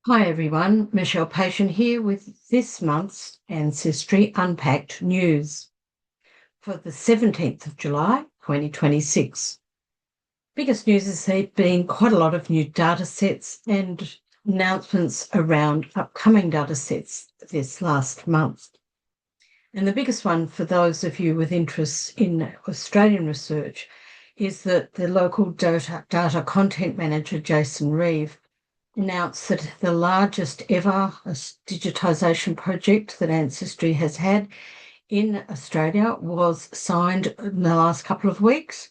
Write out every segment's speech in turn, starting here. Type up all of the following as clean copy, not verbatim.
Hi everyone, Michelle Patient here with this month's Ancestry Unpacked news for the 17th of July 2026. Biggest news has been quite a lot of new data sets and announcements around upcoming data sets this last month. And the biggest one for those of you with interests in Australian research is that the local data content manager, Jason Reeve, announced that the largest ever digitisation project that Ancestry has had in Australia was signed in the last couple of weeks.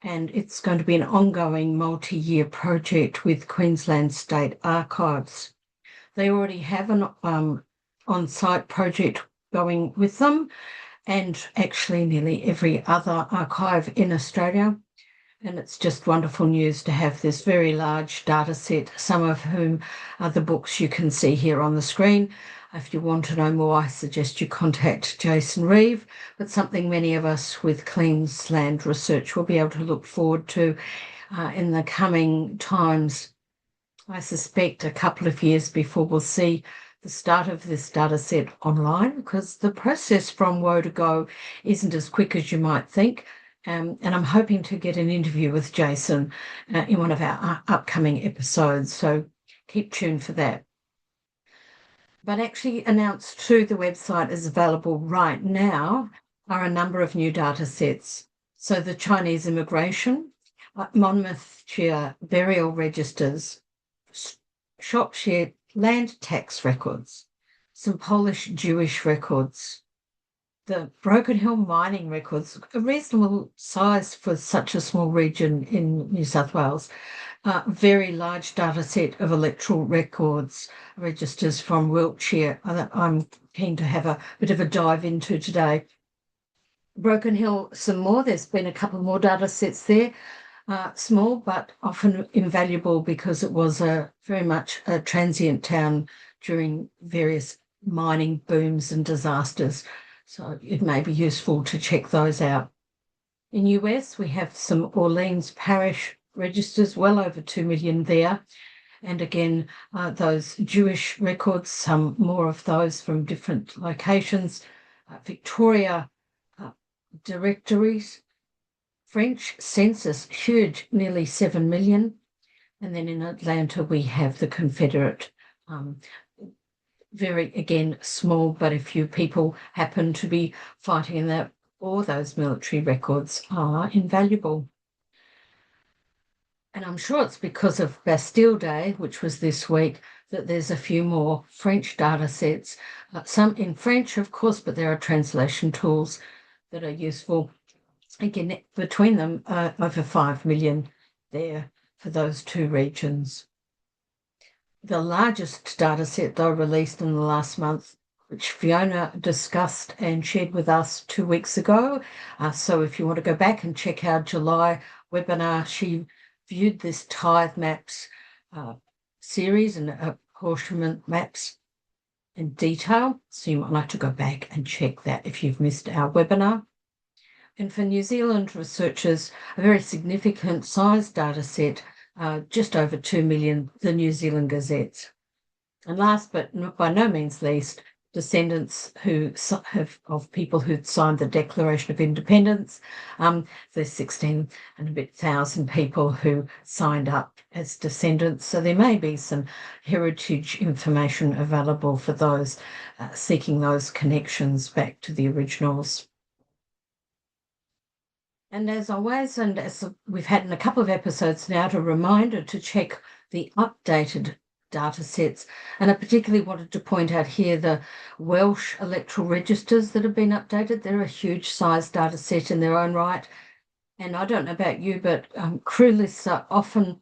And it's going to be an ongoing multi-year project with Queensland State Archives. They already have an on-site project going with them, and actually nearly every other archive in Australia. And it's just wonderful news to have this very large data set, some of whom are the books you can see here on the screen. If you want to know more, I suggest you contact Jason Reeve, but something many of us with Queensland research will be able to look forward to in the coming times. I suspect a couple of years before we'll see the start of this data set online, because the process from woe to go isn't as quick as you might think. And I'm hoping to get an interview with Jason in one of our upcoming episodes, so keep tuned for that. But actually announced to the website is available right now are a number of new data sets. So the Chinese immigration, Monmouthshire burial registers, Shropshire land tax records, some Polish Jewish records, the Broken Hill mining records, a reasonable size for such a small region in New South Wales, very large data set of electoral records, registers from Wiltshire that I'm keen to have a bit of a dive into today. Broken Hill, some more. There's been a couple more data sets there, small but often invaluable because it was very much a transient town during various mining booms and disasters. So it may be useful to check those out. In US, we have some Orleans Parish registers, well over 2 million there. And again, those Jewish records, some more of those from different locations. Victoria Directories, French Census, huge, nearly 7 million. And then in Atlanta, we have the Confederate, very, again, small, but a few people happen to be fighting in that, all those military records are invaluable. And I'm sure it's because of Bastille Day, which was this week, that there's a few more French data sets, some in French, of course, but there are translation tools that are useful. Again, between them, over 5 million there for those two regions. The largest data set, though, released in the last month, which Fiona discussed and shared with us 2 weeks ago. So if you want to go back and check our July webinar, she viewed this tithe maps series and apportionment maps in detail. So you might like to go back and check that if you've missed our webinar. And for New Zealand researchers, a very significant size data set, just over 2 million, the New Zealand Gazettes. And last but by no means least, descendants of people who'd signed the Declaration of Independence. There's 16 and a bit thousand people who signed up as descendants. So there may be some heritage information available for those seeking those connections back to the originals. And as always, and as we've had in a couple of episodes now, a reminder to check the updated data sets. And I particularly wanted to point out here the Welsh electoral registers that have been updated. They're a huge size data set in their own right. And I don't know about you, but crew lists are often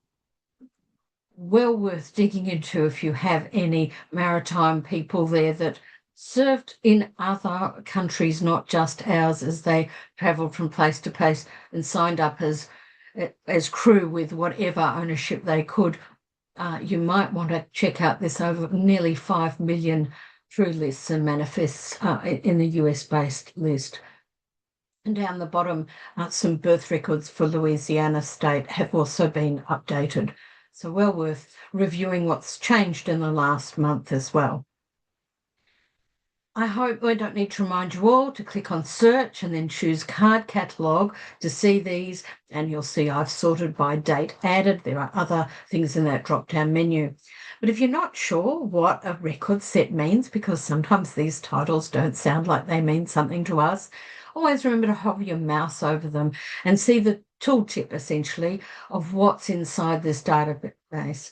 well worth digging into if you have any maritime people there that served in other countries, not just ours, as they travelled from place to place and signed up as crew with whatever ownership they could. You might want to check out this over nearly 5 million crew lists and manifests in the US-based list. And down the bottom, some birth records for Louisiana State have also been updated. So well worth reviewing what's changed in the last month as well. I hope I don't need to remind you all to click on search and then choose card catalogue to see these, and you'll see I've sorted by date added. There are other things in that drop-down menu. But if you're not sure what a record set means, because sometimes these titles don't sound like they mean something to us, always remember to hover your mouse over them and see the tooltip essentially of what's inside this database.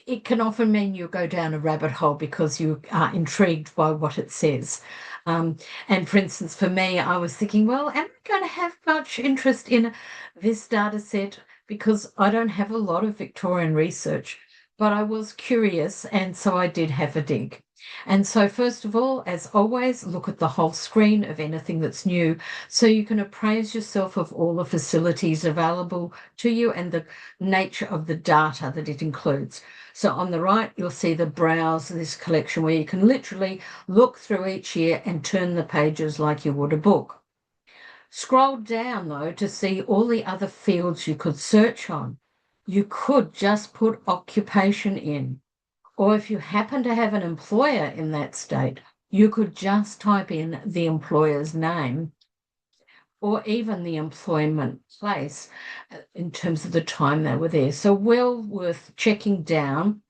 It can often mean you go down a rabbit hole because you are intrigued by what it says. And for instance, for me, I was thinking, well, am I going to have much interest in this data set? Because I don't have a lot of Victorian research, but I was curious, and so I did have a dig. And so first of all, as always, look at the whole screen of anything that's new so you can appraise yourself of all the facilities available to you and the nature of the data that it includes. So on the right, you'll see the browse this collection where you can literally look through each year and turn the pages like you would a book. Scroll down though to see all the other fields you could search on. You could just put occupation in. Or if you happen to have an employer in that state, you could just type in the employer's name or even the employment place in terms of the time they were there. So well worth checking down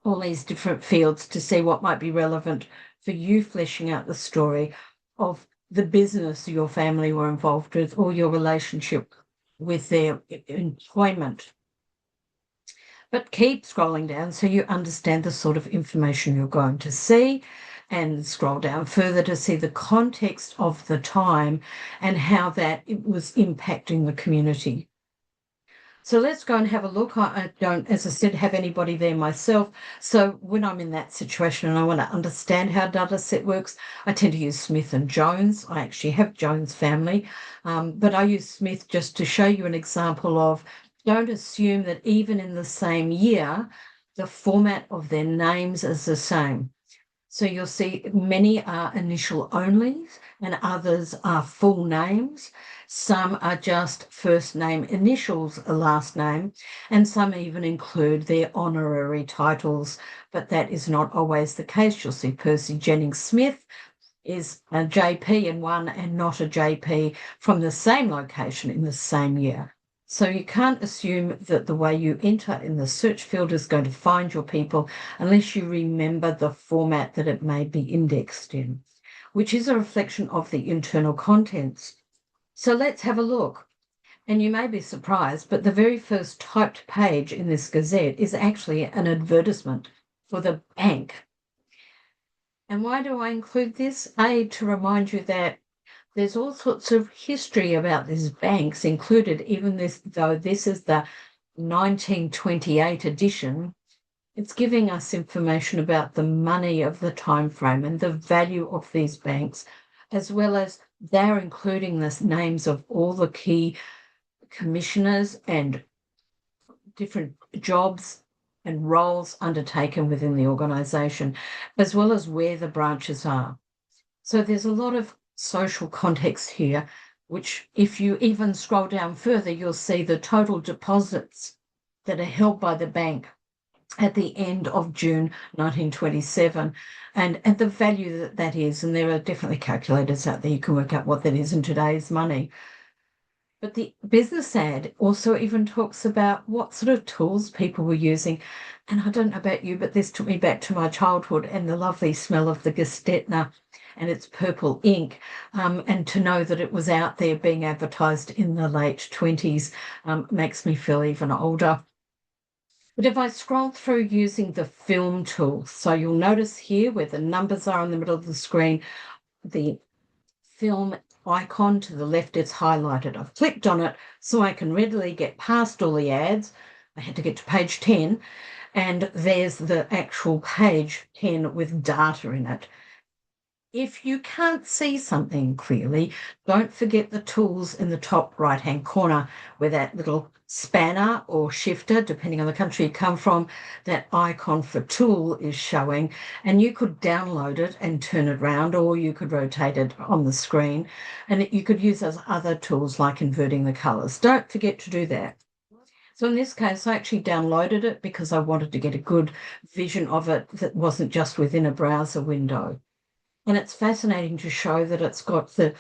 all these different fields to see what might be relevant for you fleshing out the story of the business your family were involved with or your relationship with their employment. But keep scrolling down so you understand the sort of information you're going to see, and scroll down further to see the context of the time and how that it was impacting the community. So let's go and have a look. I don't, as I said, have anybody there myself. So when I'm in that situation and I want to understand how Dataset works, I tend to use Smith and Jones. I actually have Jones family, but I use Smith just to show you an example of don't assume that even in the same year, the format of their names is the same. So you'll see many are initial onlys and others are full names. Some are just first name, initials, a last name, and some even include their honorary titles, but that is not always the case. You'll see Percy Jennings Smith is a JP in one and not a JP from the same location in the same year. So you can't assume that the way you enter in the search field is going to find your people unless you remember the format that it may be indexed in, which is a reflection of the internal contents. So let's have a look. And you may be surprised, but the very first typed page in this Gazette is actually an advertisement for the bank. And why do I include this? A, to remind you that there's all sorts of history about these banks included, even this, though this is the 1928 edition, it's giving us information about the money of the time frame and the value of these banks, as well as they're including the names of all the key commissioners and different jobs and roles undertaken within the organisation, as well as where the branches are. So there's a lot of social context here, which if you even scroll down further, you'll see the total deposits that are held by the bank at the end of June 1927 and the value that that is. And there are definitely calculators out there. You can work out what that is in today's money. But the business ad also even talks about what sort of tools people were using. And I don't know about you, but this took me back to my childhood and the lovely smell of the Gestetner and its purple ink, and to know that it was out there being advertised in the late 20s makes me feel even older. But if I scroll through using the film tool, so you'll notice here where the numbers are in the middle of the screen, the film icon to the left is highlighted. I've clicked on it so I can readily get past all the ads. I had to get to page 10, and there's the actual page 10 with data in it. If you can't see something clearly, don't forget the tools in the top right-hand corner where that little spanner or shifter, depending on the country you come from, that icon for tool is showing, and you could download it and turn it around, or you could rotate it on the screen, and you could use those other tools like inverting the colours. Don't forget to do that. So in this case, I actually downloaded it because I wanted to get a good vision of it that wasn't just within a browser window. And it's fascinating to show that it's got the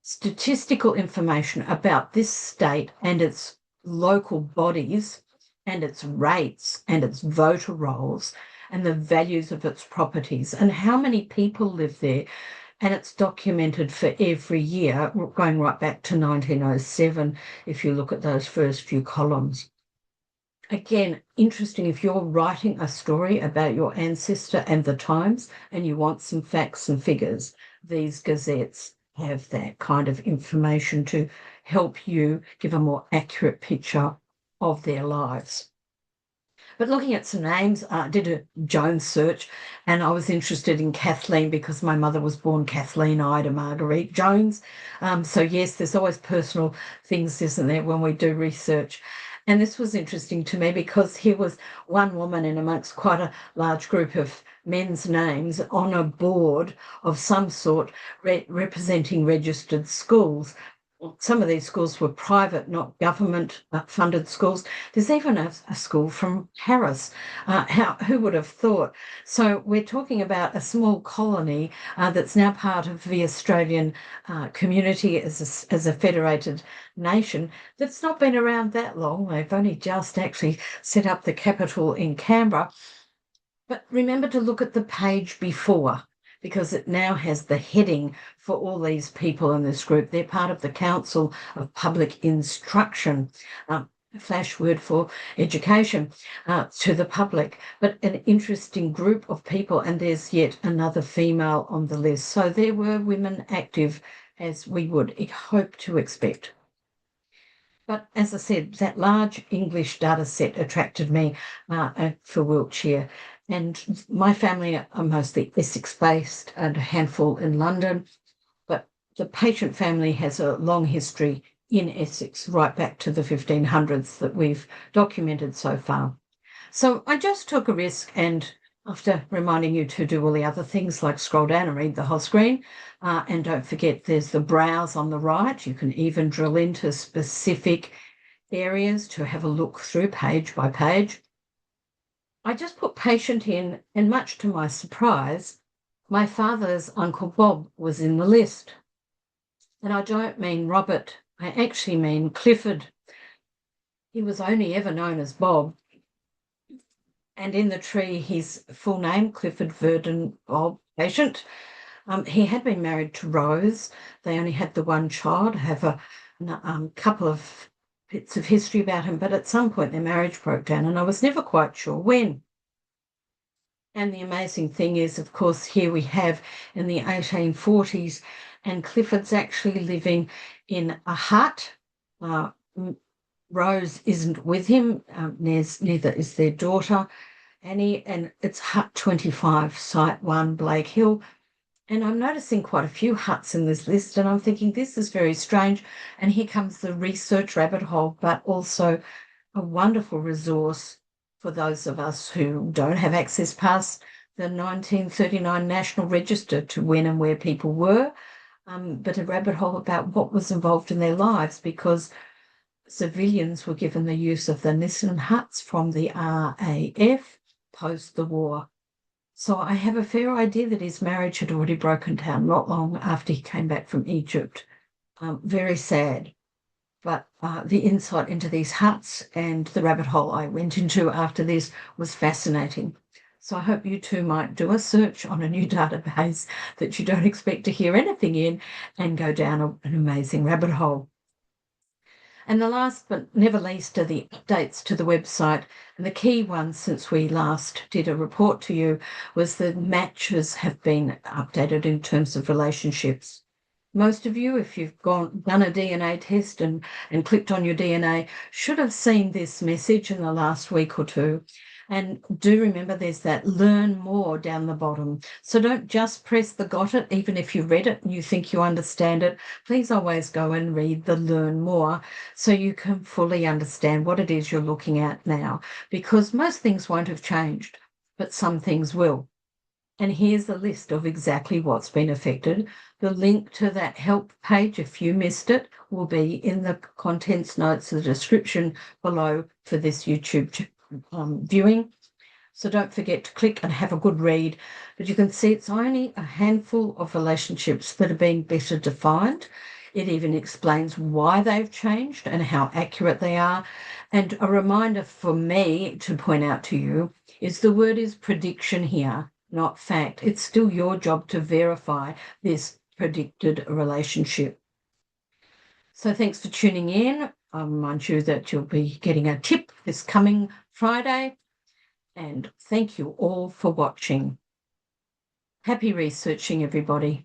statistical information about this state and its local bodies and its rates and its voter rolls and the values of its properties and how many people live there. And it's documented for every year, going right back to 1907, if you look at those first few columns. Again, interesting if you're writing a story about your ancestor and the times and you want some facts and figures, these gazettes have that kind of information to help you give a more accurate picture of their lives. But looking at some names, I did a Jones search and I was interested in Kathleen because my mother was born Kathleen Ida Marguerite Jones. So yes, there's always personal things, isn't there, when we do research. And this was interesting to me because here was one woman in amongst quite a large group of men's names on a board of some sort representing registered schools. Some of these schools were private, not government funded schools. There's even a school from Paris. Who would have thought? So we're talking about a small colony that's now part of the Australian community as a federated nation that's not been around that long. They've only just actually set up the capital in Canberra. But remember to look at the page before, because it now has the heading for all these people in this group. They're part of the Council of Public Instruction, flash word for education to the public, but an interesting group of people, and there's yet another female on the list. So there were women active, as we would hope to expect. But as I said, that large English data set attracted me for Wiltshire. And my family are mostly Essex-based and a handful in London. But the patient family has a long history in Essex, right back to the 1500s that we've documented so far. So I just took a risk, and after reminding you to do all the other things like scroll down and read the whole screen, and don't forget there's the browse on the right. You can even drill into specific areas to have a look through page by page. I just put patient in, and much to my surprise, my father's Uncle Bob was in the list. And I don't mean Robert, I actually mean Clifford. He was only ever known as Bob. And in the tree, his full name, Clifford Verdon Bob Patient. He had been married to Rose. They only had the one child. I have a couple of bits of history about him, but at some point their marriage broke down and I was never quite sure when. And the amazing thing is, of course, here we have in the 1840s, and Clifford's actually living in a hut. Rose isn't with him, neither is their daughter, Annie, and it's Hut 25, Site 1, Blake Hill. And I'm noticing quite a few huts in this list, and I'm thinking this is very strange. And here comes the research rabbit hole, but also a wonderful resource for those of us who don't have access past the 1939 National Register to when and where people were, but a rabbit hole about what was involved in their lives, because civilians were given the use of the Nissen huts from the RAF post the war. So I have a fair idea that his marriage had already broken down not long after he came back from Egypt. Very sad. But the insight into these huts and the rabbit hole I went into after this was fascinating. So I hope you too might do a search on a new database that you don't expect to hear anything in and go down an amazing rabbit hole. And the last but never least are the updates to the website. And the key one since we last did a report to you was the matches have been updated in terms of relationships. Most of you, if you've done a DNA test and clicked on your DNA, should have seen this message in the last week or two. And do remember there's that learn more down the bottom. So don't just press the got it, even if you read it and you think you understand it. Please always go and read the learn more so you can fully understand what it is you're looking at now, because most things won't have changed, but some things will. And here's a list of exactly what's been affected. The link to that help page, if you missed it, will be in the contents notes, the description below for this YouTube viewing. So don't forget to click and have a good read. But you can see it's only a handful of relationships that are being better defined. It even explains why they've changed and how accurate they are. And a reminder for me to point out to you is the word is prediction here, not fact. It's still your job to verify this predicted relationship. So thanks for tuning in. I'll remind you that you'll be getting a tip this coming Friday. And thank you all for watching. Happy researching, everybody.